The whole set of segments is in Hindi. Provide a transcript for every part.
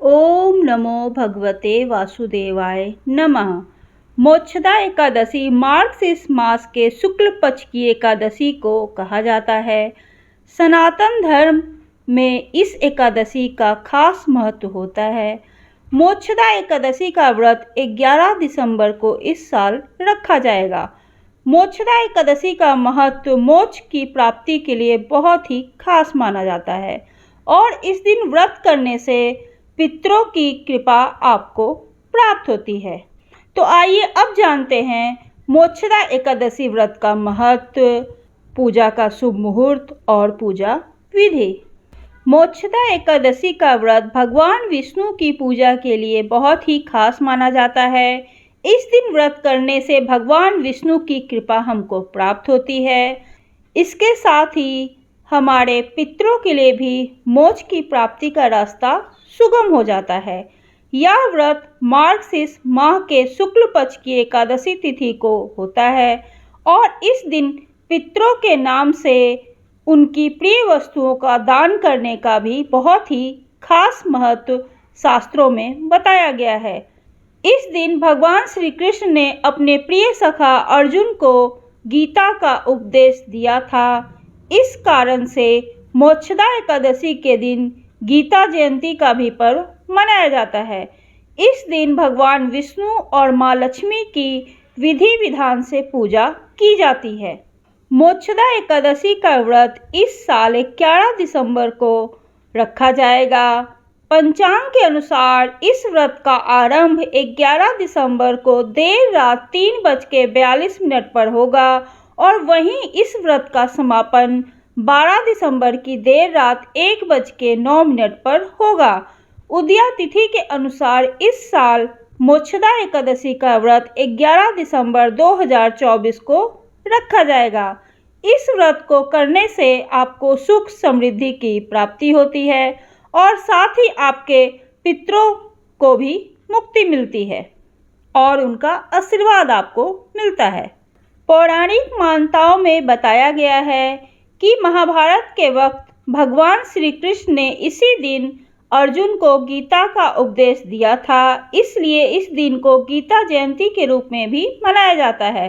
ओम नमो भगवते वासुदेवाय नमः। मोक्षदा एकादशी मार्गशीर्ष मास के शुक्ल पक्ष की एकादशी को कहा जाता है। सनातन धर्म में इस एकादशी का खास महत्व होता है। मोक्षदा एकादशी का व्रत 11 दिसंबर को इस साल रखा जाएगा। मोक्षदा एकादशी का महत्व मोक्ष की प्राप्ति के लिए बहुत ही खास माना जाता है और इस दिन व्रत करने से पितरों की कृपा आपको प्राप्त होती है। तो आइए अब जानते हैं मोक्षदा एकादशी व्रत का महत्व, पूजा का शुभ मुहूर्त और पूजा विधि। मोक्षदा एकादशी का व्रत भगवान विष्णु की पूजा के लिए बहुत ही खास माना जाता है। इस दिन व्रत करने से भगवान विष्णु की कृपा हमको प्राप्त होती है। इसके साथ ही हमारे पितरों के लिए भी मोक्ष की प्राप्ति का रास्ता सुगम हो जाता है। यह व्रत मार्गशीर्ष माह के शुक्ल पक्ष की एकादशी तिथि को होता है और इस दिन पितरों के नाम से उनकी प्रिय वस्तुओं का दान करने का भी बहुत ही खास महत्व शास्त्रों में बताया गया है। इस दिन भगवान श्री कृष्ण ने अपने प्रिय सखा अर्जुन को गीता का उपदेश दिया था। इस कारण से मोक्षदा एकादशी के दिन गीता जयंती का भी पर्व मनाया जाता है। इस दिन भगवान विष्णु और माँ लक्ष्मी की विधि विधान से पूजा की जाती है। मोक्षदा एकादशी का व्रत इस साल 11 दिसंबर को रखा जाएगा। पंचांग के अनुसार इस व्रत का आरंभ 11 दिसंबर को देर रात 3:42 पर होगा और वहीं इस व्रत का समापन 12 दिसंबर की देर रात 1:09 पर होगा। उदया तिथि के अनुसार इस साल मोक्षदा एकादशी का व्रत 11 दिसंबर 2024 को रखा जाएगा। इस व्रत को करने से आपको सुख समृद्धि की प्राप्ति होती है और साथ ही आपके पितरों को भी मुक्ति मिलती है और उनका आशीर्वाद आपको मिलता है। पौराणिक मान्यताओं में बताया गया है कि महाभारत के वक्त भगवान श्री कृष्ण ने इसी दिन अर्जुन को गीता का उपदेश दिया था, इसलिए इस दिन को गीता जयंती के रूप में भी मनाया जाता है।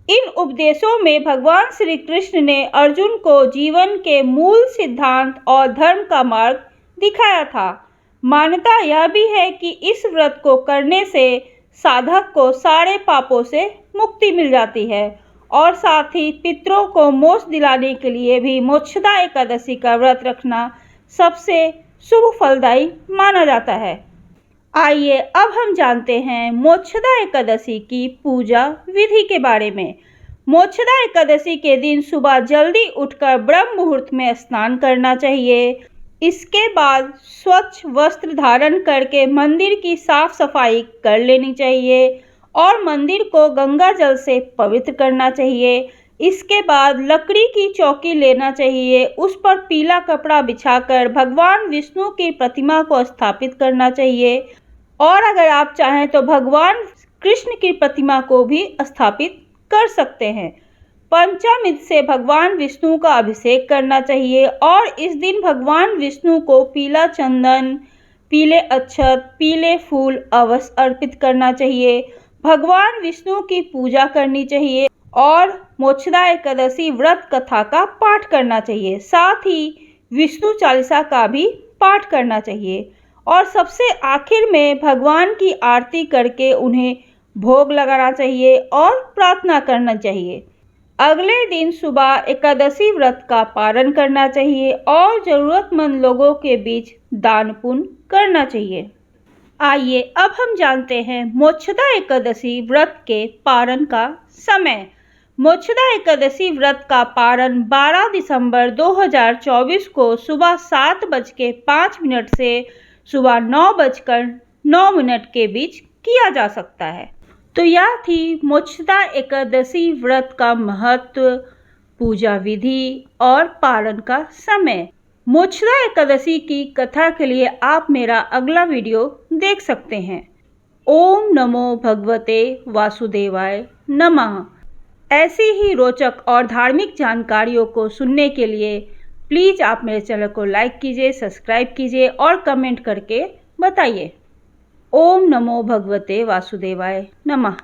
इन उपदेशों में भगवान श्री कृष्ण ने अर्जुन को जीवन के मूल सिद्धांत और धर्म का मार्ग दिखाया था। मान्यता यह भी है कि इस व्रत को करने से साधक को सारे पापों से मुक्ति मिल जाती है और साथ ही पितरों को मोक्ष दिलाने के लिए भी मोक्षदा एकादशी का व्रत रखना सबसे शुभ फलदायी माना जाता है। आइए अब हम जानते हैं मोक्षदा एकादशी की पूजा विधि के बारे में। मोक्षदा एकादशी के दिन सुबह जल्दी उठकर ब्रह्म मुहूर्त में स्नान करना चाहिए। इसके बाद स्वच्छ वस्त्र धारण करके मंदिर की साफ सफाई कर लेनी चाहिए और मंदिर को गंगा जल से पवित्र करना चाहिए। इसके बाद लकड़ी की चौकी लेना चाहिए, उस पर पीला कपड़ा बिछाकर भगवान विष्णु की प्रतिमा को स्थापित करना चाहिए और अगर आप चाहें तो भगवान कृष्ण की प्रतिमा को भी स्थापित कर सकते हैं। पंचामृत से भगवान विष्णु का अभिषेक करना चाहिए और इस दिन भगवान विष्णु को पीला चंदन, पीले अक्षत, पीले फूल अवश्य अर्पित करना चाहिए। भगवान विष्णु की पूजा करनी चाहिए और मोक्षदा एकादशी व्रत कथा का पाठ करना चाहिए। साथ ही विष्णु चालीसा का भी पाठ करना चाहिए और सबसे आखिर में भगवान की आरती करके उन्हें भोग लगाना चाहिए और प्रार्थना करना चाहिए। अगले दिन सुबह एकादशी व्रत का पारण करना चाहिए और ज़रूरतमंद लोगों के बीच दान पुण्य करना चाहिए। आइए अब हम जानते हैं मोक्षदा एकादशी व्रत के पारण का समय। मोक्षदा एकादशी व्रत का पारण 12 दिसंबर 2024 को सुबह 7:05 से सुबह 9:09 के बीच किया जा सकता है। तो यह थी मोक्षदा एकादशी व्रत का महत्व, पूजा विधि और पालन का समय। मोक्षदा एकादशी की कथा के लिए आप मेरा अगला वीडियो देख सकते हैं। ओम नमो भगवते वासुदेवाय नमः। ऐसी ही रोचक और धार्मिक जानकारियों को सुनने के लिए प्लीज़ आप मेरे चैनल को लाइक कीजिए, सब्सक्राइब कीजिए और कमेंट करके बताइए। ओम नमो भगवते वासुदेवाय नमः।